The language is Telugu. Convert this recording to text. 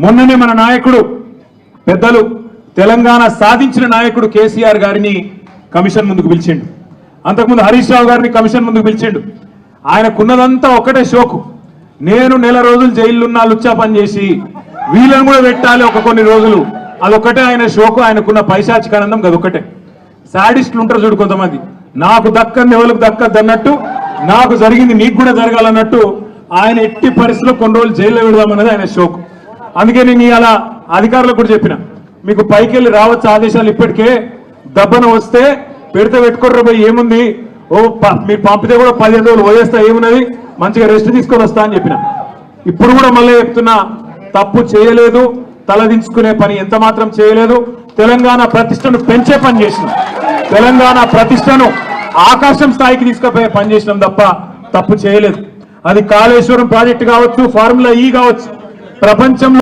మొన్ననే మన నాయకుడు పెద్దలు తెలంగాణ సాధించిన నాయకుడు కేసీఆర్ గారిని కమిషన్ ముందుకు పిలిచిండు. అంతకుముందు హరీష్ రావు గారిని కమిషన్ ముందుకు పిలిచిండు. ఆయనకున్నదంతా ఒకటే షోకు, నేను నెల రోజులు జైలున్నా లుచ్చా పని చేసి వీళ్ళని కూడా పెట్టాలి ఒక కొన్ని రోజులు, అదొక్కటే ఆయన షోకు. ఆయనకున్న పైశాచికానందం అదొక్కటే. సాడిస్టులు ఉంటారు చూడు కొంతమంది, నాకు దక్కంది ఎవరికి దక్కద్దు అన్నట్టు, నాకు జరిగింది నీకు కూడా జరగాలన్నట్టు ఆయన ఎట్టి పరిస్థితుల్లో కొన్ని రోజులు జైల్లో పెడదామన్నది ఆయన షోకు. అందుకే నేను ఇలా అధికారులకు కూడా చెప్పిన, మీకు పైకి వెళ్ళి రావచ్చు ఆదేశాలు, ఇప్పటికే దబ్బన వస్తే పెడితే పెట్టుకోర్ర పోయి ఏముంది, మీరు పంపితే కూడా 15 రోజులు పోయేస్తా ఏమున్నది, మంచిగా రెస్ట్ తీసుకొని వస్తా అని చెప్పిన. ఇప్పుడు కూడా మళ్ళీ చెప్తున్నా, తప్పు చేయలేదు, తలదించుకునే పని ఎంత మాత్రం చేయలేదు. తెలంగాణ ప్రతిష్టను పెంచే పని చేసినాం, తెలంగాణ ప్రతిష్టను ఆకాశం స్థాయికి తీసుకుపోయే పని చేసినాం తప్ప తప్పు చేయలేదు. అది కాళేశ్వరం ప్రాజెక్టు కావచ్చు, ఫార్ములా ఈ కావచ్చు, ప్రపంచంలో